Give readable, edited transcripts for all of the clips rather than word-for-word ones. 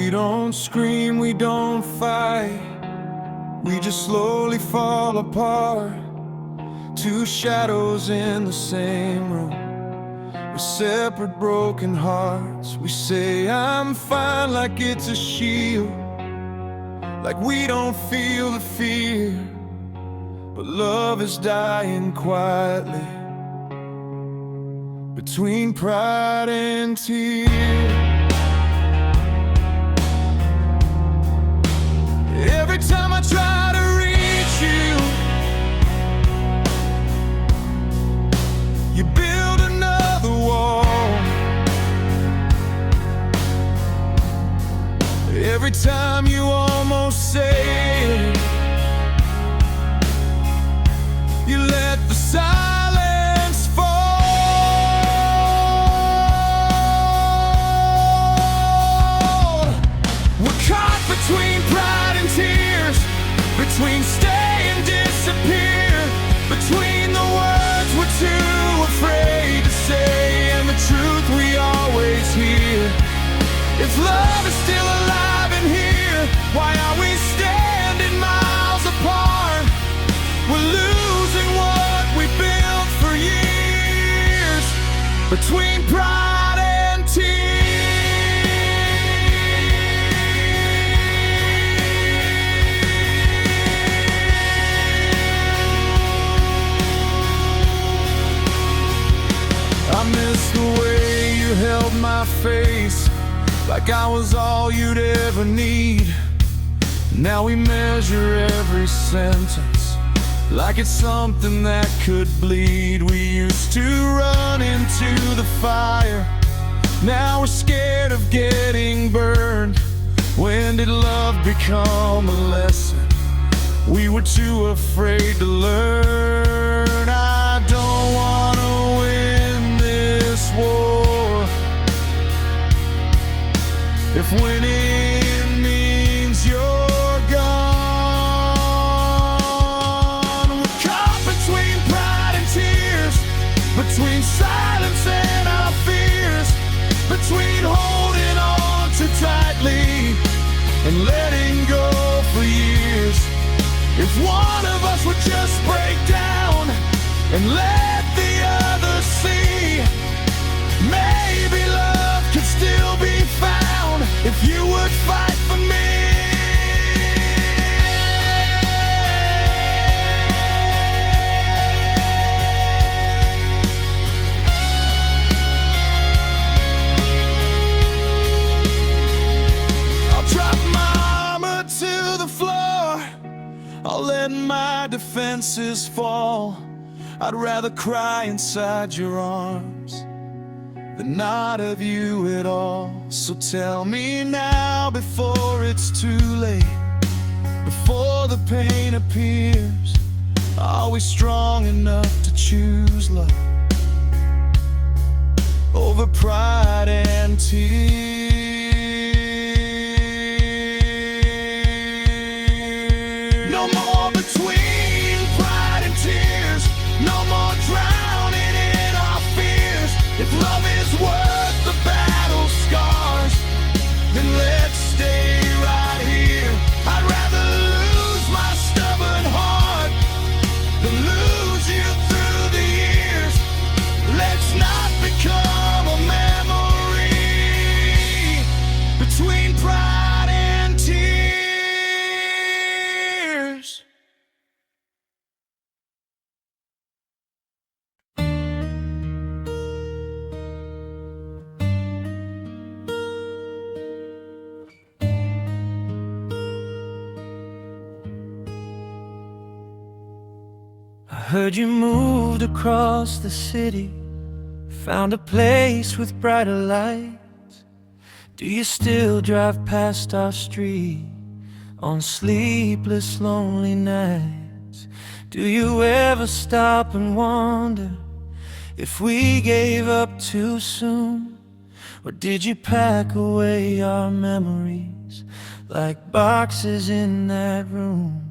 We don't scream, we don't fight, we just slowly fall apart. Two shadows in the same room, with separate broken hearts. We say I'm fine like it's a shield, like we don't feel the fear. But love is dying quietly between pride and tears. Every time I try to reach you, you build another wall. Every time you almost say it, you let the silence fall. We're caught between pride and tears, between stay and disappear, between the words we're too afraid to say and the truth we always hear. If love is still alive in here, why are we standing miles apart? We're losing what we built for years, between pride and tears. I miss the way you held my face, like I was all you'd ever need. Now we measure every sentence like it's something that could bleed. We used to run into the fire, now we're scared of getting burned. When did love become a lesson we were too afraid to learn? I don't wanna win this war if winning means you're gone. We're caught between pride and tears, between silence and our fears, between holding on too tightly and letting go for years. If one of us would just break down and let the other see, maybe love could still be found if you would fight for me. I'll drop my armor to the floor, I'll let my defenses fall. I'd rather cry inside your arms than not have you at all. So tell me now before it's too late, before the pain appears, are we strong enough to choose love over pride and tears? No more between pride and tears, no more drowning in our fears. If love is worth the battle scars, then let's stay right here. I'd rather lose my stubborn heart than lose you through the years. Let's not become a memory between pride and tears. I heard you moved across the city, found a place with brighter lights. Do you still drive past our street on sleepless, lonely nights? Do you ever stop and wonder if we gave up too soon? Or did you pack away our memories like boxes in that room?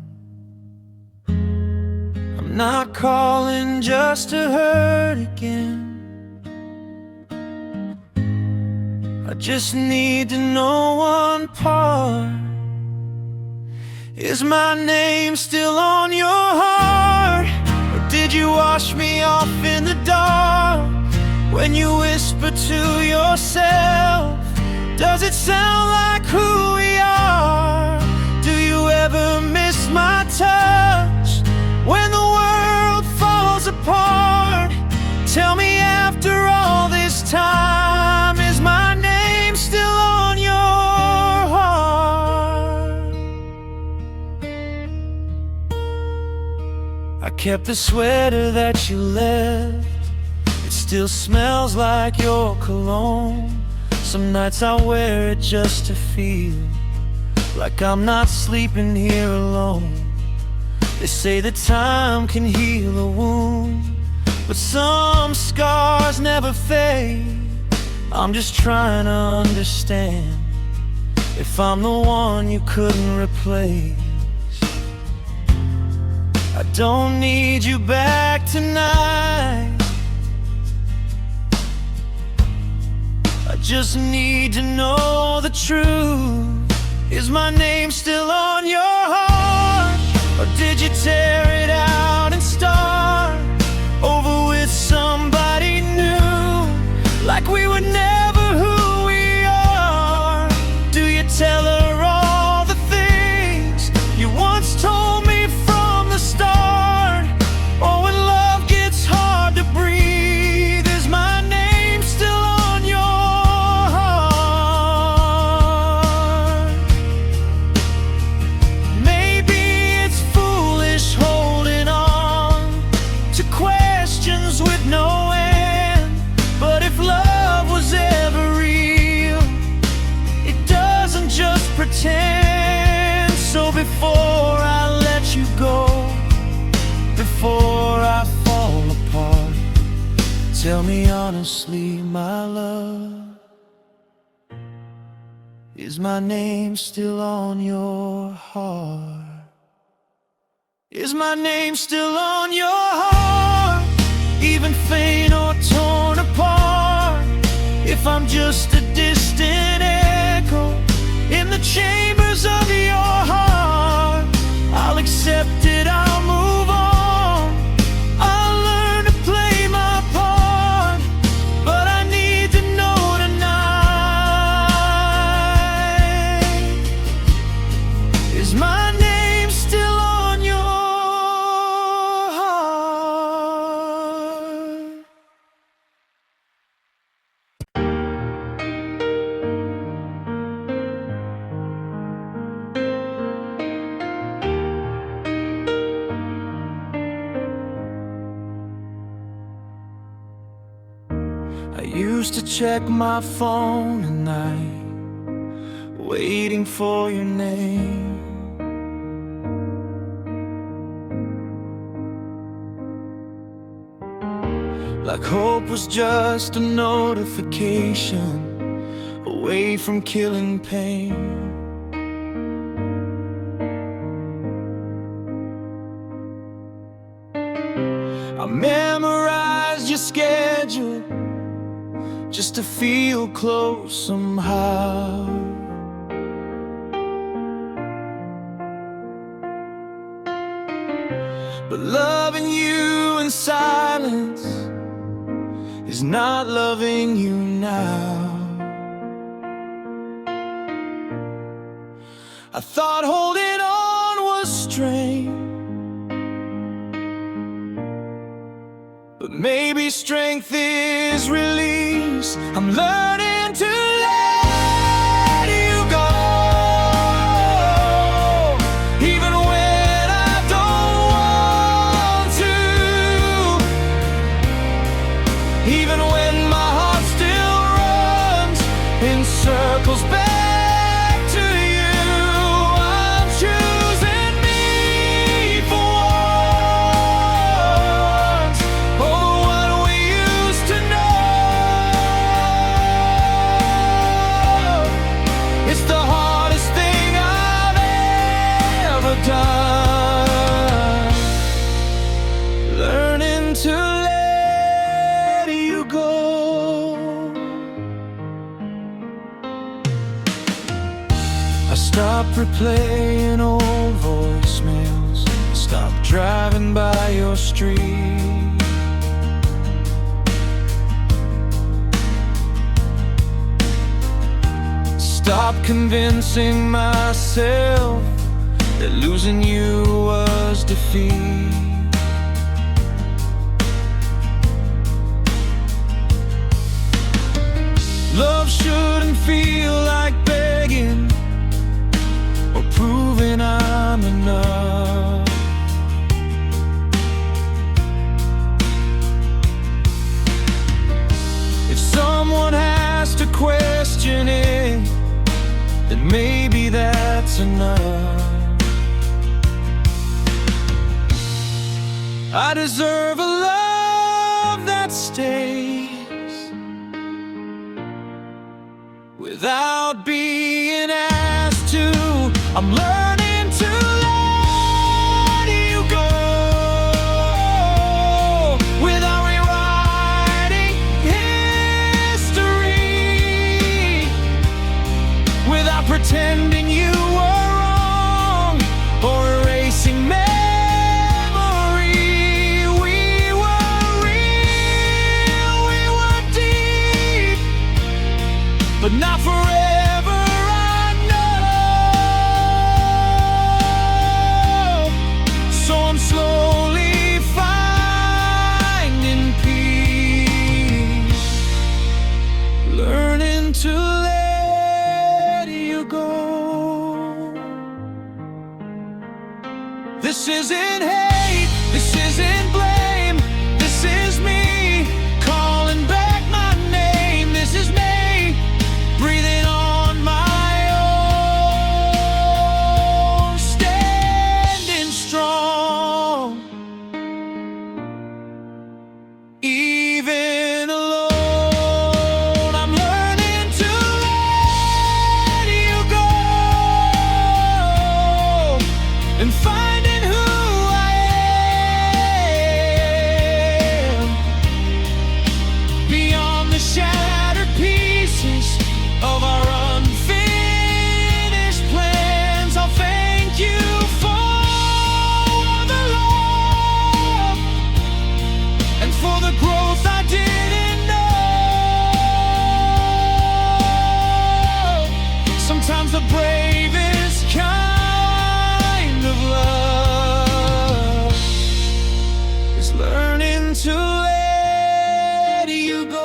I'm not calling just to hurt again. I just need to know one part. Is my name still on your heart? Or did you wash me off in the dark? When you whisper to yourself, does it sound like who we are? Do you ever miss my touch when the world falls apart? Tell me, after all this time, is my name still on your heart? I kept the sweater that you left. It still smells like your cologne. Some nights I wear it just to feel like I'm not sleeping here alone. They say that time can heal a wound, but some scars never fade. I'm just trying to understand if I'm the one you couldn't replace. I don't need you back tonight. I just need to know the truth. Is my name still on your heart? Or did you tear it out and start over with somebody new? Like we were never who we are. Do you tell her all the things you once told me from the start? Or when love gets hard to breathe, is my name still on your heart? Maybe it's foolish holding on to questions with no end, but if love was ever real, it doesn't just pretend. So before I let you go, before I fall apart, tell me honestly, my love, is my name still on your heart? Is my name still on your heart? Even faint or torn apart, if I'm just a distant echo in the chambers of your heart, I'll accept it, I'll move on, I'll learn to play my part. But I need to know tonight, is my name still on your heart? I used to check my phone at night, waiting for your name. Like hope was just a notification away from killing pain. I memorized your schedule just to feel close somehow. But loving you in silence is not loving you now. I thought holding on was strength, but maybe strength is release. I'm learning to let you go, even when I don't want to, even when my heart still runs in circles back to you. I'm choosing me for once, over what we used to know. replaying old voicemails. Stop driving by your street. Stop convincing myself that losing you was defeat. Love shouldn't feel like begging or proving I'm enough. If someone has to question it, then maybe that's enough. I deserve a love that stays without being asked to. I'm learning to let you go without rewriting history, without pretending you were wrong or erasing memory. We were real, we were deep, but not forever. I know, so I'm slowly finding peace, learning to let you go. This isn't hate, this isn't blame, this is me calling back my name. This is me breathing on my own, standing strong, even alone. I'm learning to let you go and finding who I am beyond the shattered pieces of our unfinished plans. I'll thank you for the love and for the growth I didn't know. Sometimes the bravest kind of love is learning to let you go.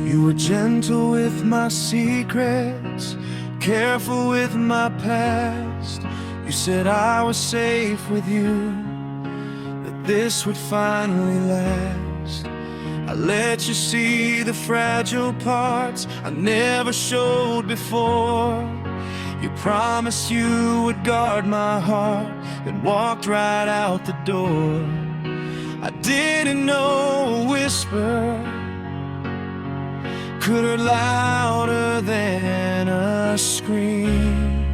You were gentle with my secrets, careful with my past. You said I was safe with you, that this would finally last. I let you see the fragile parts I never showed before. You promised you would guard my heart, then walked right out the door. I didn't know a whisper could hurt louder than a scream.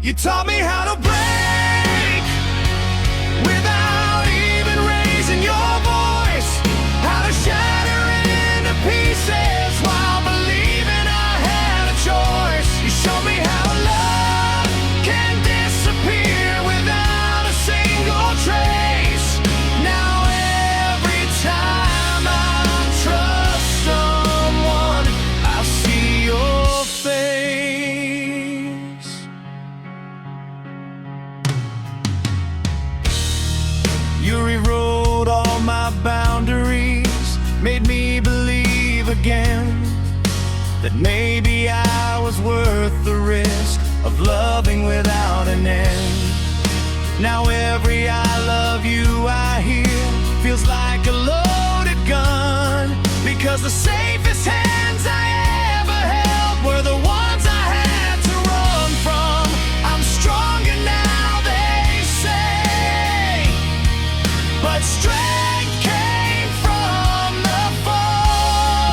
You taught me how to break without even raising your voice, how to shatter into pieces while believing I had a choice. You showed me how love can disappear without a single trace. Now every time I trust someone, I see your face. You rewrote all my boundaries, made me believe again that maybe I was worth the risk of loving without an end. Now every I love you I hear feels like a loaded gun. 'cause the safest hands I ever held were the ones I had to run from. I'm stronger now, they say, but strength came from the fight.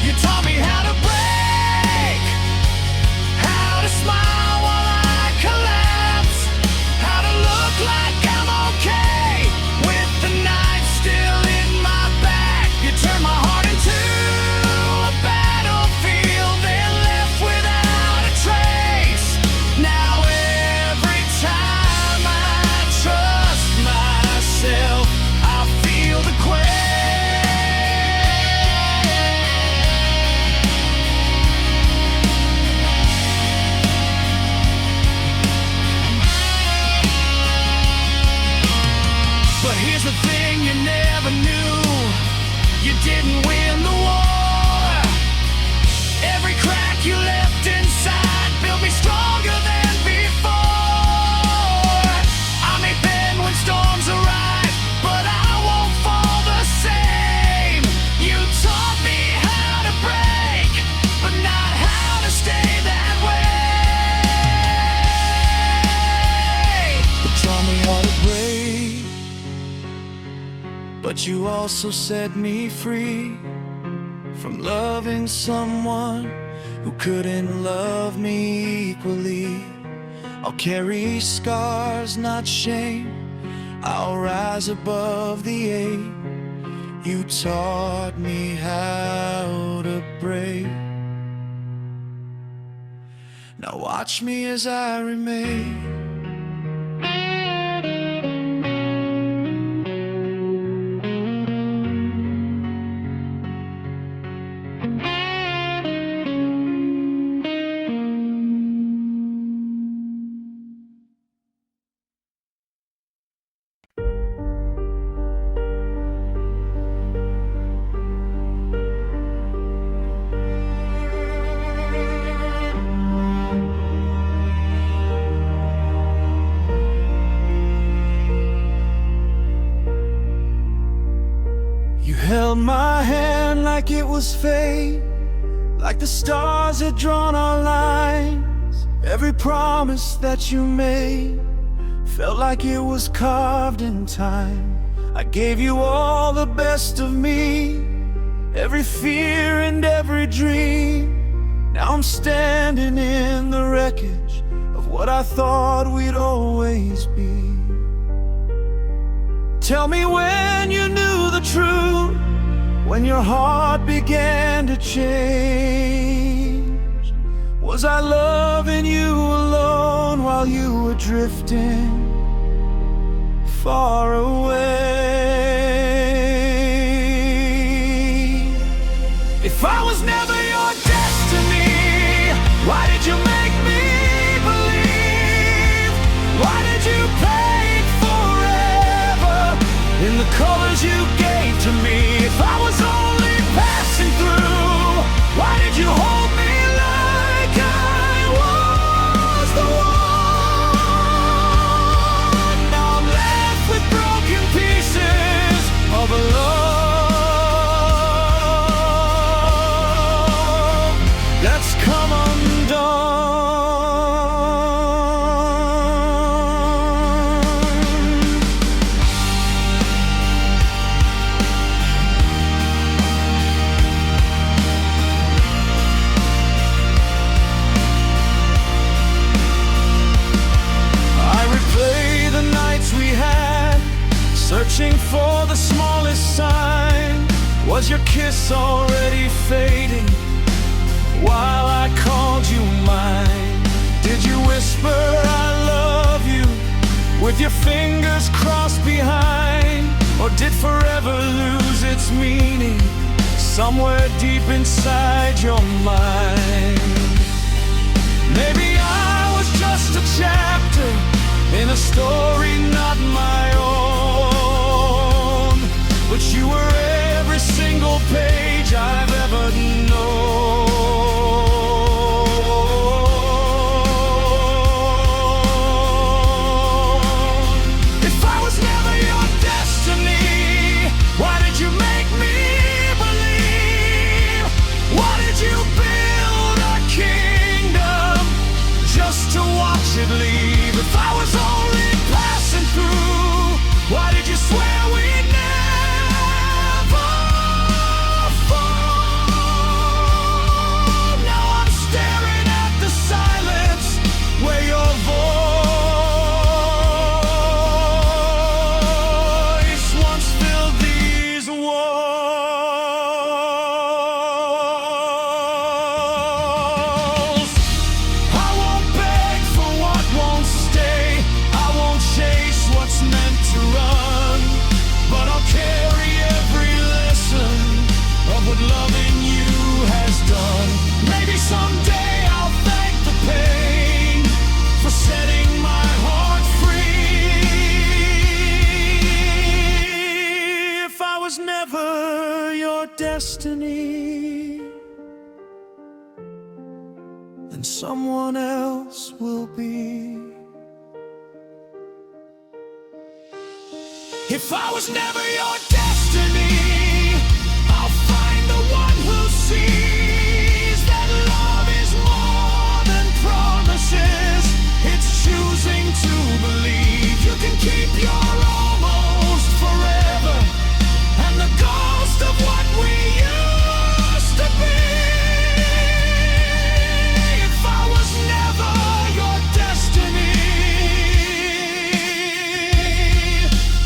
You taught me how to break, how to smile while I collapse, how to look like I'm okay with the knife still in my back. You turned my heart into a battlefield, then left without a trace. Now every time I trust myself, I feel the quake. But here's the thing you never knew: you didn't win the war. Every crack you left inside built me stronger than before. I may bend when storms arrive, but I won't fall the same. You taught me how to break, but not how to stay that way. You taught me how to break, but you also set me free from loving someone who couldn't love me equally. I'll carry scars, not shame. I'll rise above the ache. You taught me how to break. Now watch me as I remain. You held my hand like it was fate, like the stars had drawn our lines. Every promise that you made felt like it was carved in time. I gave you all the best of me, every fear and every dream. Now I'm standing in the wreckage of what I thought we'd always be. Tell me when you knew the truth, when your heart began to change. Was I loving you alone while you were drifting far away? If I was never your destiny, why did you make me believe? Why did you paint forever in the colors you gave to me? If I was only passing through, why did you hold me like I was the one? Now I'm left with broken pieces of a love that's come undone. Searching for the smallest sign. Was your kiss already fading while I called you mine? Did you whisper I love you with your fingers crossed behind? Or did forever lose its meaning somewhere deep inside your mind? Maybe I was just a chapter in a story not my own, but you were every single page I've ever known. If I was never your destiny, why did you make me believe? your destiny, then someone else will be. If I was never your destiny, I'll find the one who sees that love is more than promises. It's choosing to believe you can keep your almost forever, and the ghost of what we used to be. If I was never your destiny,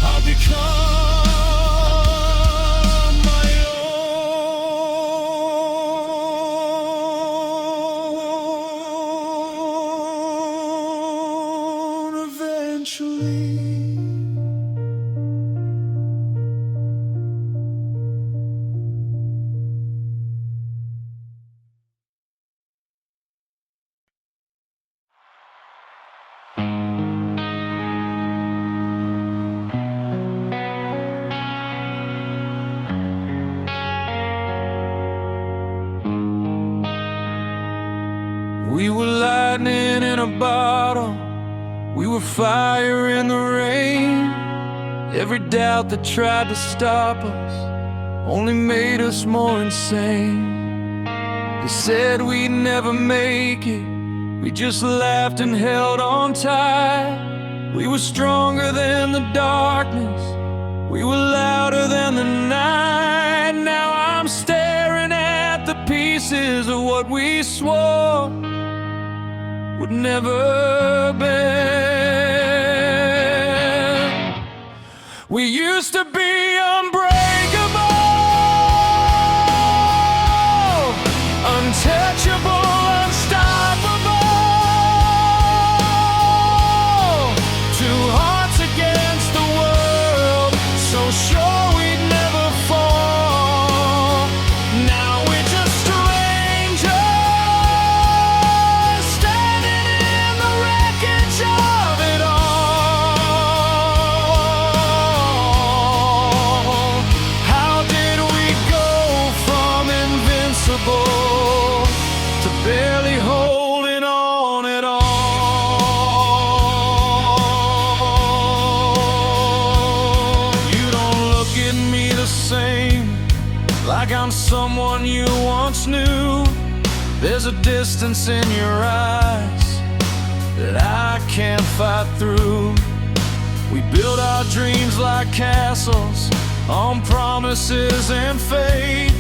I'll become my own eventually. We were lightning in a bottle, we were fire in the rain. Every doubt that tried to stop us only made us more insane. They said we'd never make it, we just laughed and held on tight. We were stronger than the darkness, we were louder than the night. Now I'm staring at the pieces of what we swore would never bend. We used to be unbreakable, untouchable, unstoppable. Two hearts against the world, so sure we'd never fall. Now we're just strangers, standing in the wreckage of it all. How did we go from invincible to barely holding on at all? You don't look at me the same, like I'm someone you once knew. There's a distance in your eyes that I can't fight through. We build our dreams like castles on promises and faith,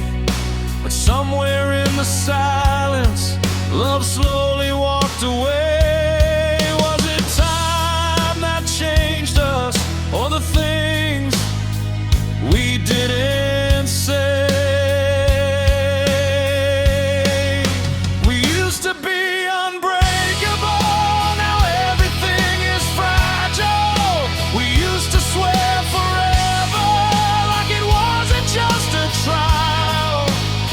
but somewhere in the silence, love slowly walked away. Was it time that changed us, or the things we didn't say? We used to be unbreakable, now everything is fragile. We used to swear forever, like it wasn't just a trial.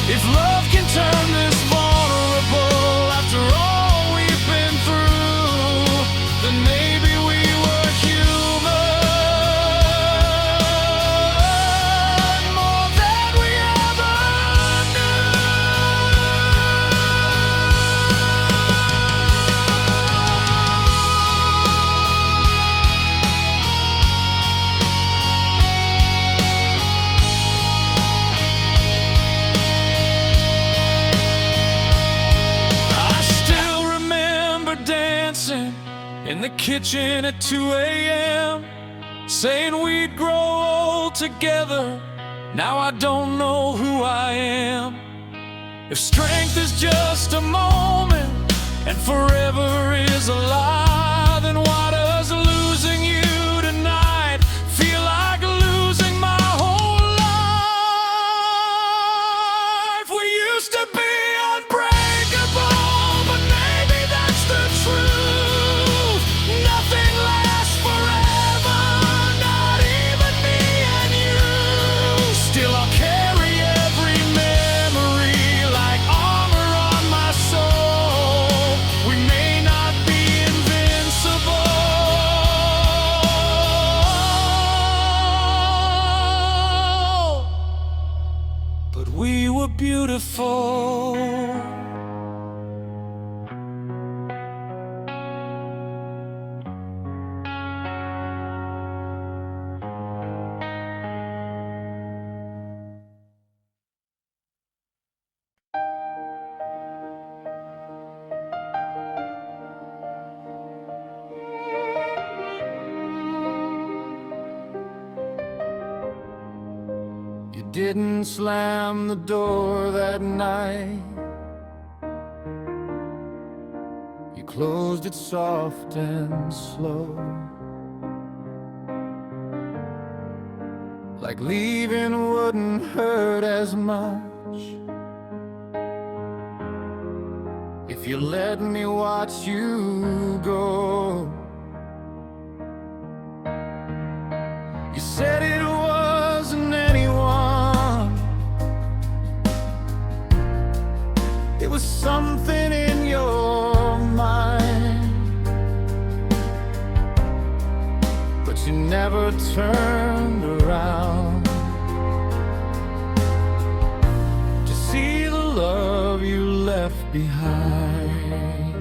If love can turn this vulnerable after all we've been through, then maybe we were human, more than we ever I still remember dancing in the kitchen at 2 a.m., saying we'd grow old together. Now I don't know who I am. If strength is just a moment and forever is a lie, then why does losing you tonight feel like losing my whole life? We used to be unbreakable, but maybe that's the truth. Nothing lasts forever, not even me and you. Still I'll carry every memory like armor on my soul. We may not be invincible, but but we were beautiful. You didn't slam the door that night. You closed it soft and slow, like leaving wouldn't hurt as much if you let me watch you go. You said it wasn't anyone, it was something in your mind, but you never turned around to see the love you left behind.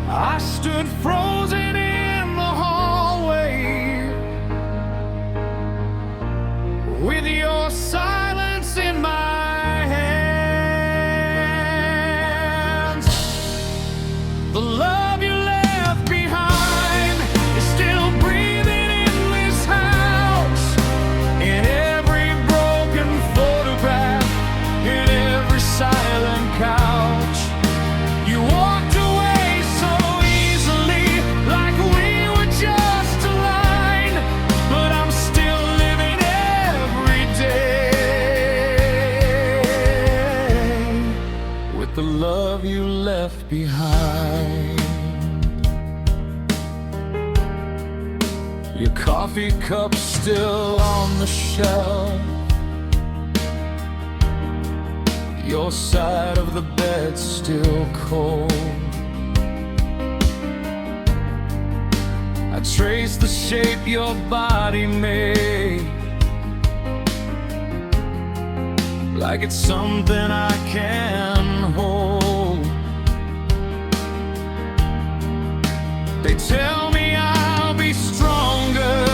I stood frozen in the hallway with your silence in my hands. The love you left behind is still breathing in this house, in every broken photograph, in every silent couch. You walked away so easily, like we were just a line, but I'm still living every day with the love you left behind. Your coffee cup still on the shelf, your side of the bed still cold. I trace the shape your body made, like it's something I can hold. They tell me I'll be stronger,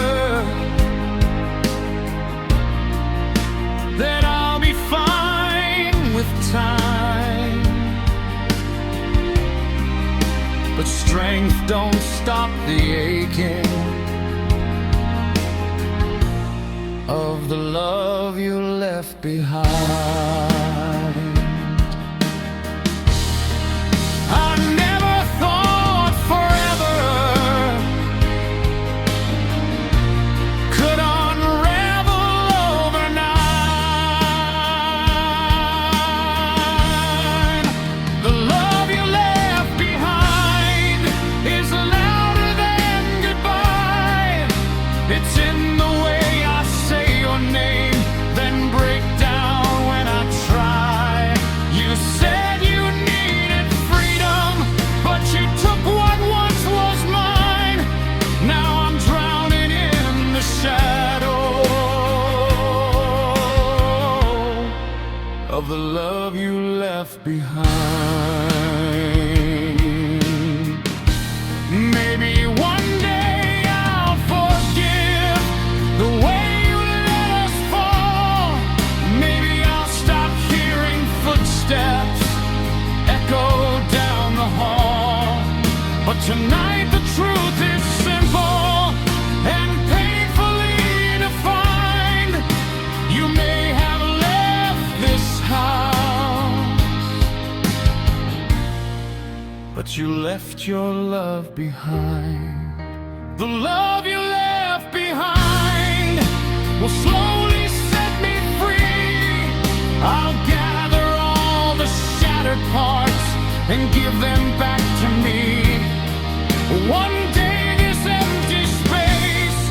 that I'll be fine with time, but strength don't stop the aching of the love you left behind. I never thought forever could unravel overnight. The love you left behind is louder than goodbye. It's in the way I say your name, then break down when I try. You said you needed freedom, but you took what once was mine. Now I'm drowning in the shadow of the love you left behind. Maybe one day I'll forgive the way you let us fall. Maybe I'll stop hearing footsteps echo down the hall. But tonight the truth is simple and painfully defined. You may have left this house, but you left your love behind. The love you left behind will slowly set me free. I'll gather all the shattered parts and give them back to me. One day this empty space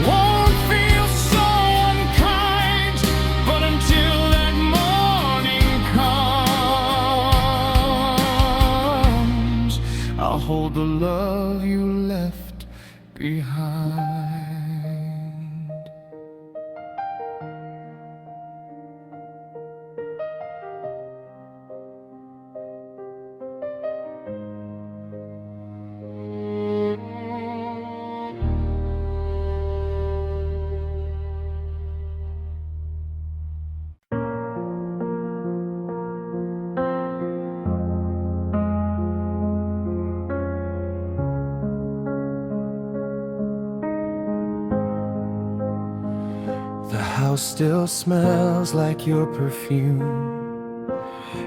won't feel so unkind, but until that morning comes, I'll hold the love you left behind. house still smells like your perfume.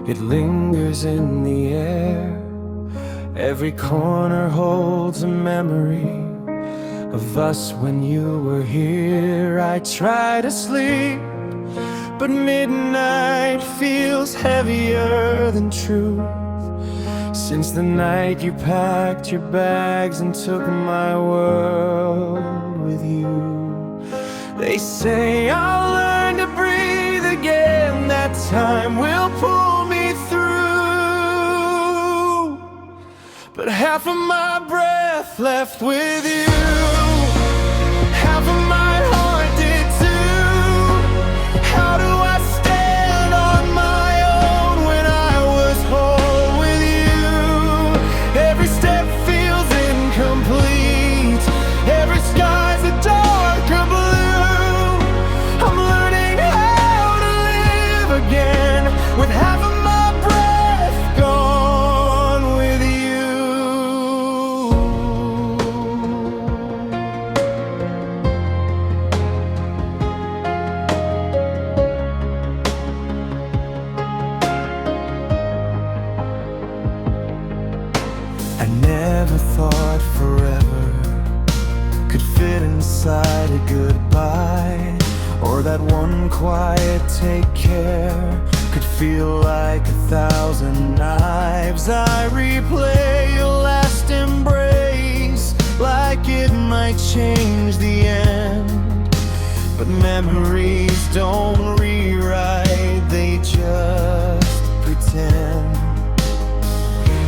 It lingers in the air. Every corner holds a memory of us when you were here. I try to sleep, but midnight feels heavier than truth. Since the night you packed your bags and took my world with you. They say I'll learn to breathe again, that time will pull me through. But half of my breath left with you, half of my heart did too. How do I stand on my own when I was whole with you? Every step feels incomplete, every sky's a darker blue. I'm learning how to live again with half of my breath gone with you. I never thought forever could fit inside a goodbye, or that one quiet take care could feel like 1,000 knives. I replay your last embrace like it might change the end, but memories don't rewrite, they just pretend.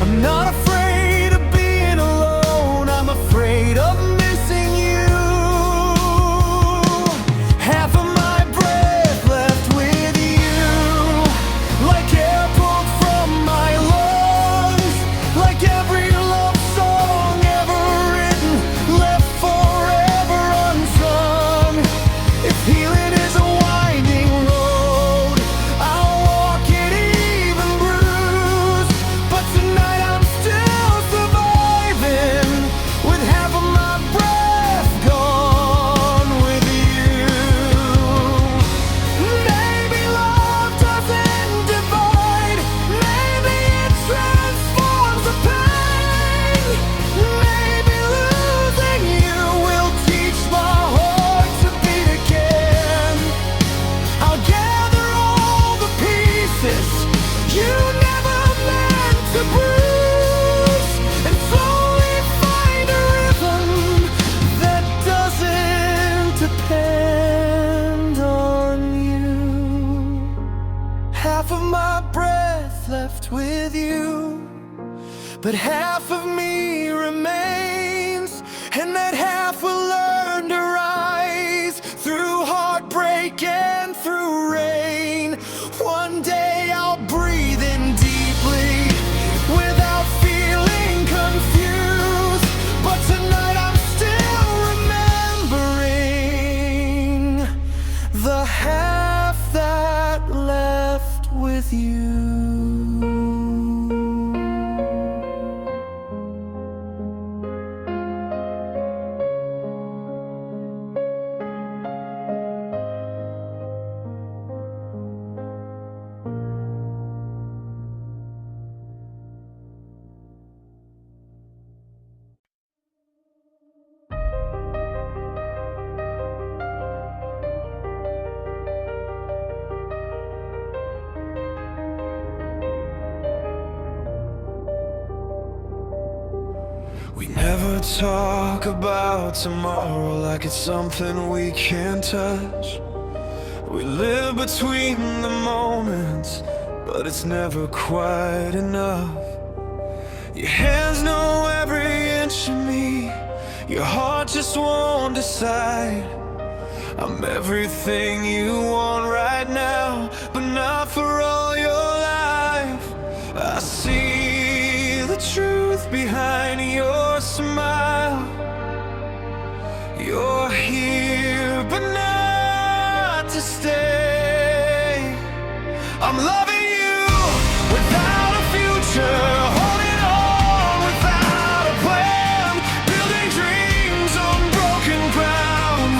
I'm not afraid of being alone, I'm afraid of missing you. Half of my breath left with you, like air pulled from my lungs, like every love song ever written, left forever unsung. If healing is a winding road, I'll walk it even bruised. But tonight I'm still surviving with half of my breath gone with you. Maybe love doesn't divide, maybe it transforms the pain. Maybe losing you will teach my heart to beat again. I'll gather all the pieces you never meant to bruise, and slowly find a rhythm that doesn't depend on you. Half of my breath left with you, but half of me remains, and that half will learn to rise through heartbreak and through rain. One day I'll breathe in deeply without feeling confused, but tonight I'm still remembering the half that left with you. We never talk about tomorrow like it's something we can't touch. We live between the moments, but it's never quite enough. Your hands know every inch of me, your heart just won't decide. I'm everything you want right now, but not for all your life. I see the truth behind your smile. You're here, but not to stay. I'm loving you without a future, holding on without a plan, building dreams on broken ground,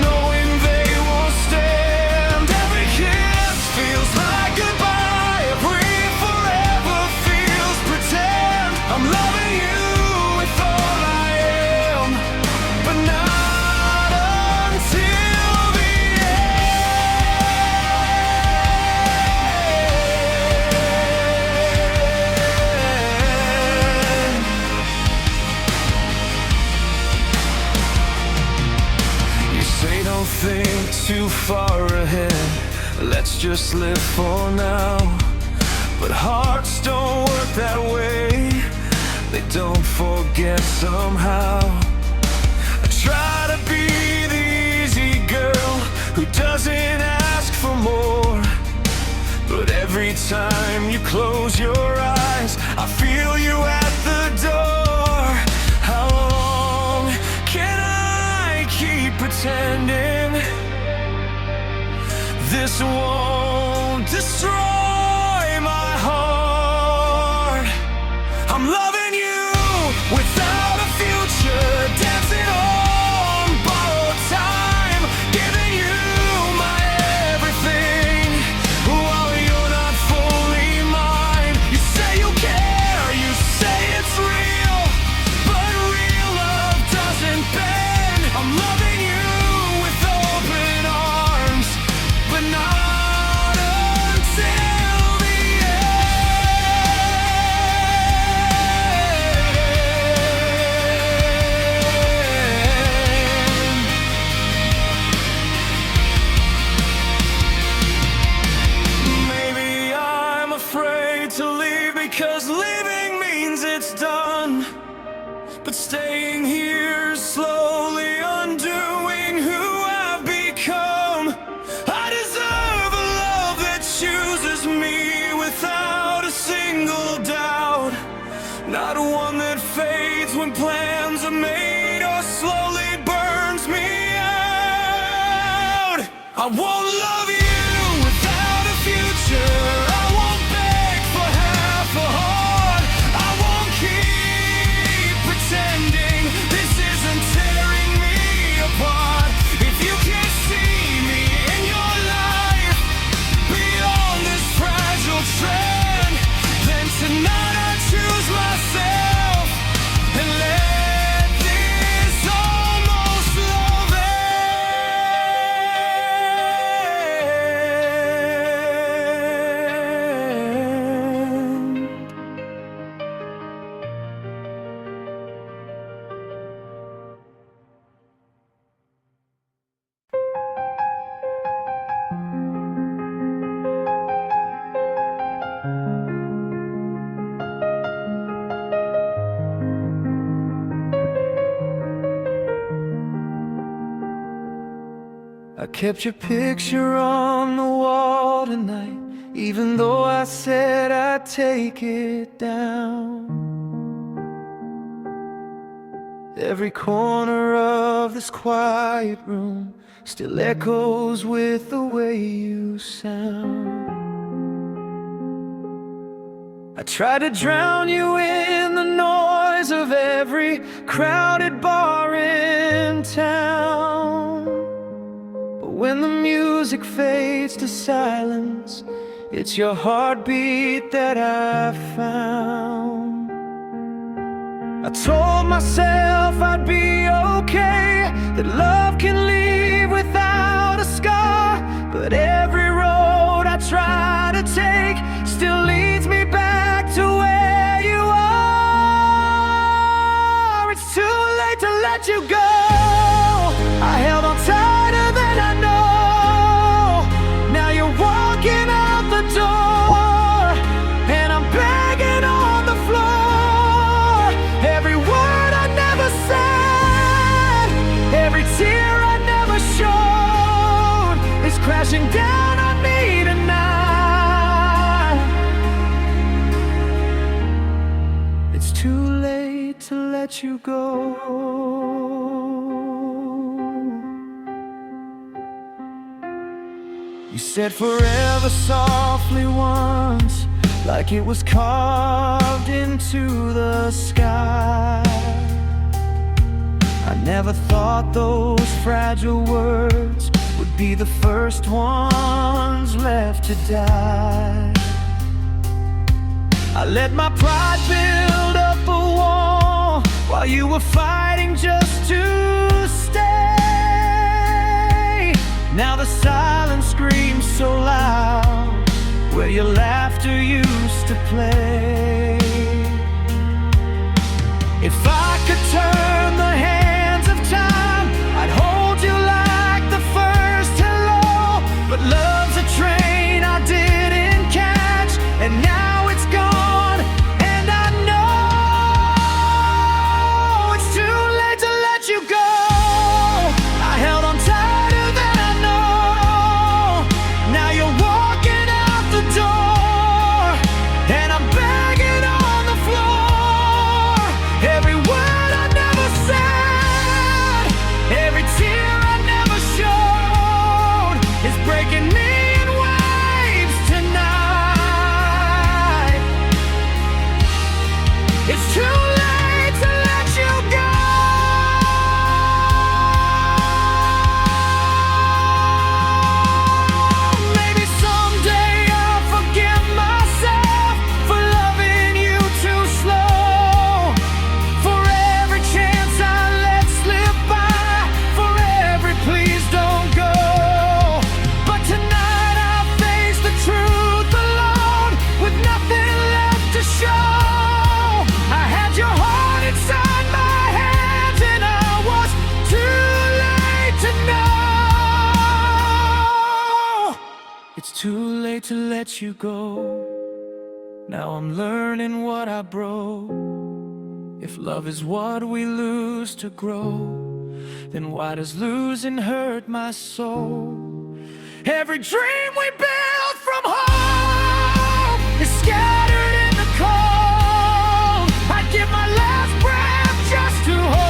knowing they won't stay. let's just live for now. But hearts don't work that way, they don't forget somehow. I try to be the easy girl who doesn't ask for more, but every time you close your eyes, I feel you at the door. How long can I keep pretending this won't destroy my heart? I'm loving you without a future, dancing on borrowed time, giving you my everything while you're not fully mine. You say you care, you say it's real, but real love doesn't bend. I'm loving you with open arms, but not until the end. Maybe I'm afraid to leave because leaving means it's done, but staying here is slowly undoing who I've become. I deserve a love that chooses me without a single doubt, not one that fades when plans are made or slowly burns me out. I won't love you without a future, I won't beg for half a heart, I won't keep pretending this isn't tearing me apart. If you can't see me in your life beyond this fragile trend, then tonight I choose myself and let this almost love end. I kept your picture on the wall tonight, even though I said I'd take it down. Every corner of this quiet room still echoes with the way you sound. I tried to drown you in the noise of every crowded bar in town, but when the music fades to silence, it's your heartbeat that I found. I told myself I'd be okay, that love can leave without a scar, but every road I try to take still leads me back to where you are. It's too late to let you go, I held on tighter than I know. Now you're walking out the door, and I'm begging on the floor. Every word I never said, every tear I never showed, is crashing down on me tonight. It's too late to let you go. You said forever softly once, like it was carved into the sky. I never thought those fragile words would be the first ones left to die. I let my pride build up a wall while you were fighting just to stay. Now the silence screams so loud where your laughter used to play. If I could turn the hands of time, I'd hold you like the first hello, but love It's too late to let you go. Now I'm learning what I broke. If love is what we lose to grow, then why does losing hurt my soul? Every dream we built from home is scattered in the cold. I'd give my last breath just to hold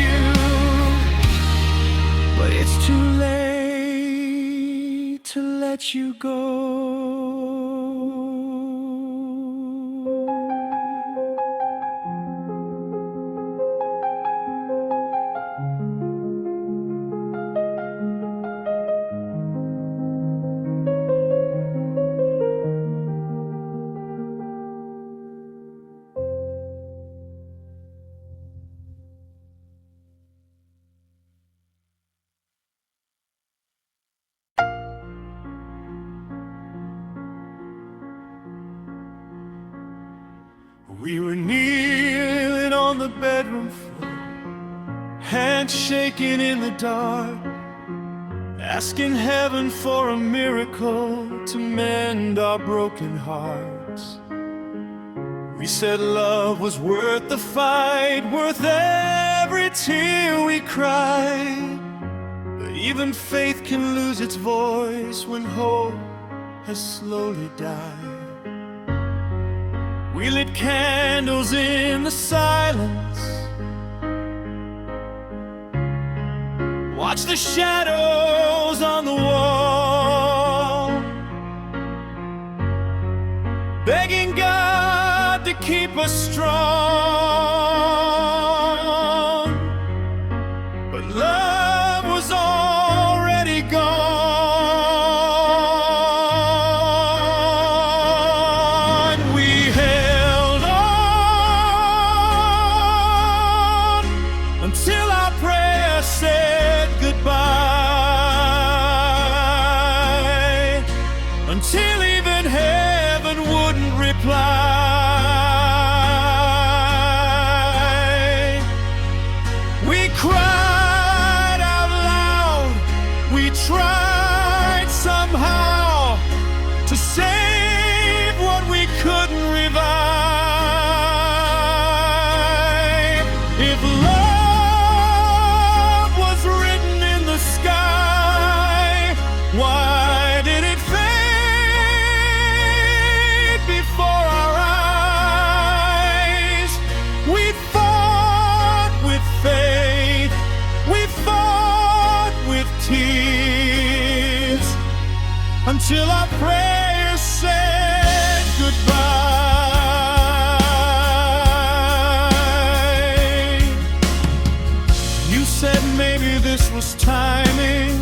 you, but it's too late to let you go. We were kneeling on the bedroom floor, hands shaking in the dark, asking heaven for a miracle to mend our broken hearts. We said love was worth the fight, worth every tear we cried. But even faith can lose its voice when hope has slowly died. We lit candles in the silence, watched the shadows on the wall, begging God to keep us strong. But love was already gone. Until our prayer said goodbye, until even heaven wouldn't reply. We cried out loud, we tried somehow to save what we couldn't revive. If love why did it fade before our eyes? We fought with faith, we fought with tears, until our prayers said goodbye. You said maybe this was timing,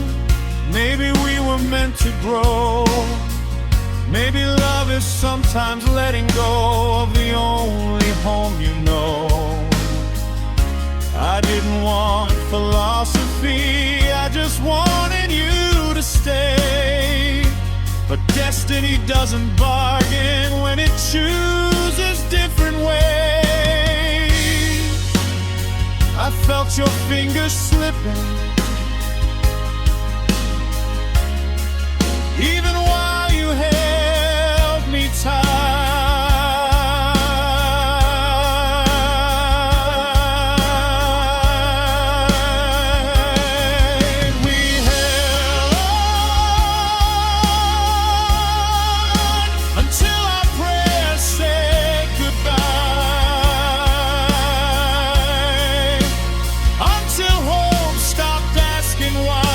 maybe we were meant to grow. Maybe love is sometimes letting go of the only home you know. I didn't want philosophy, I just wanted you to stay. But destiny doesn't bargain when it chooses different ways. I felt your fingers slipping, even while you held me tight. We held on until our prayers said goodbye, until hope stopped asking why.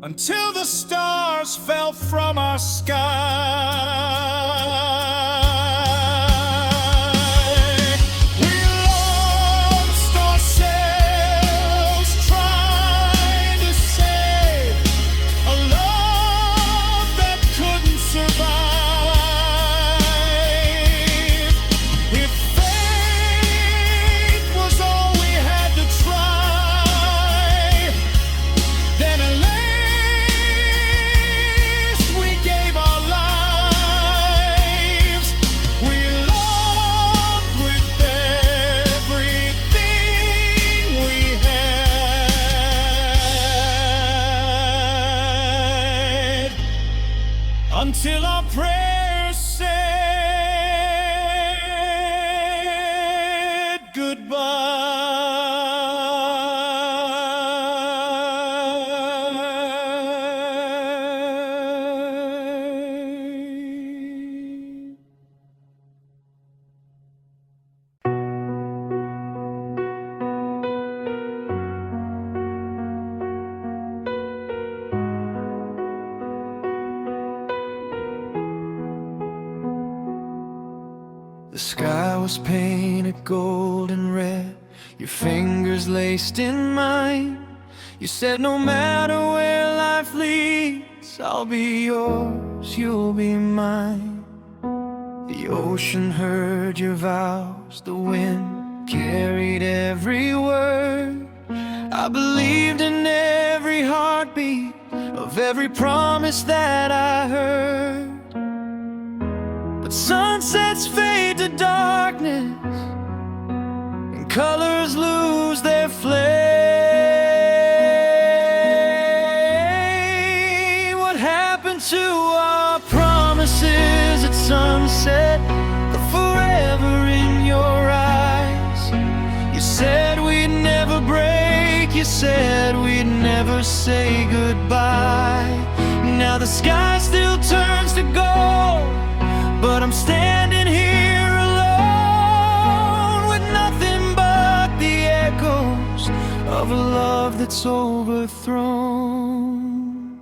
until the stars fell from our sky. We lost ourselves trying to save a love that couldn't survive. If faith was all we had to try, then at least we gave our lives. We loved with everything we had, until our prayers said goodbye. The sky was painted gold and red, your fingers laced in mine. You said no matter where life leads, I'll be yours, you'll be mine. The ocean heard your vows, the wind carried every word. I believed in every heartbeat of every promise that I heard. But sunsets fade to darkness and colors lose their flame. What happened to our promises at sunset, the forever in your eyes? You said we'd never break, you said we'd never say goodbye. Now the sky still turns to gold, but I'm standing here alone with nothing but the echoes of a love that's overthrown.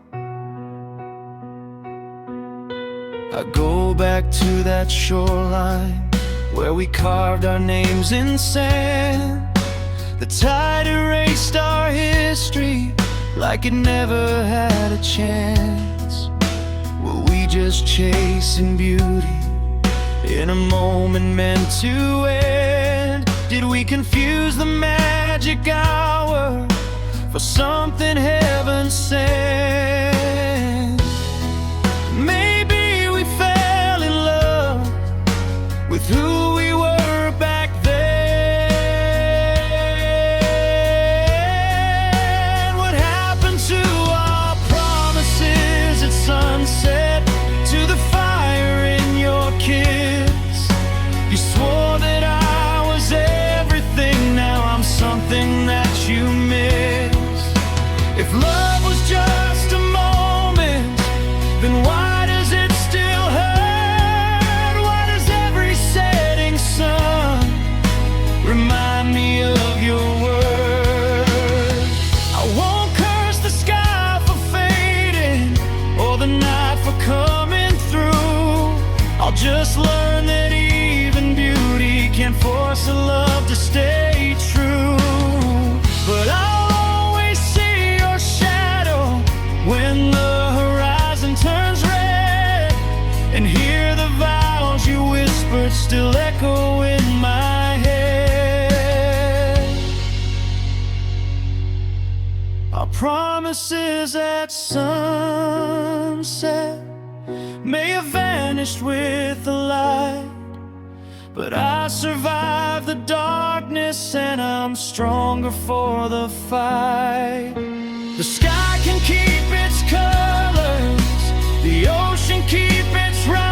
I go back to that shoreline where we carved our names in sand. The tide erased our history like it never had a chance. Were we just chasing beauty in a moment meant to end? Did we confuse the magic hour for something heaven sent? Maybe we fell in love with who we were back then. What happened to our promises at sunset, to the fire in your kiss? You swore that I was everything, now I'm something that you miss. If love was just a moment, then why does it still hurt? Why does every setting sun remind me of your words? I won't curse the sky for fading or the night for coming through. I'll just learn that even beauty can't force a love to stay true. But I'll always see your shadow when the horizon turns red, and hear the vows you whispered still echo in my head. Our promises at sunset may have vanished with the light, but I survived the darkness and I'm stronger for the fight. The sky can keep its colors, the ocean keep its right.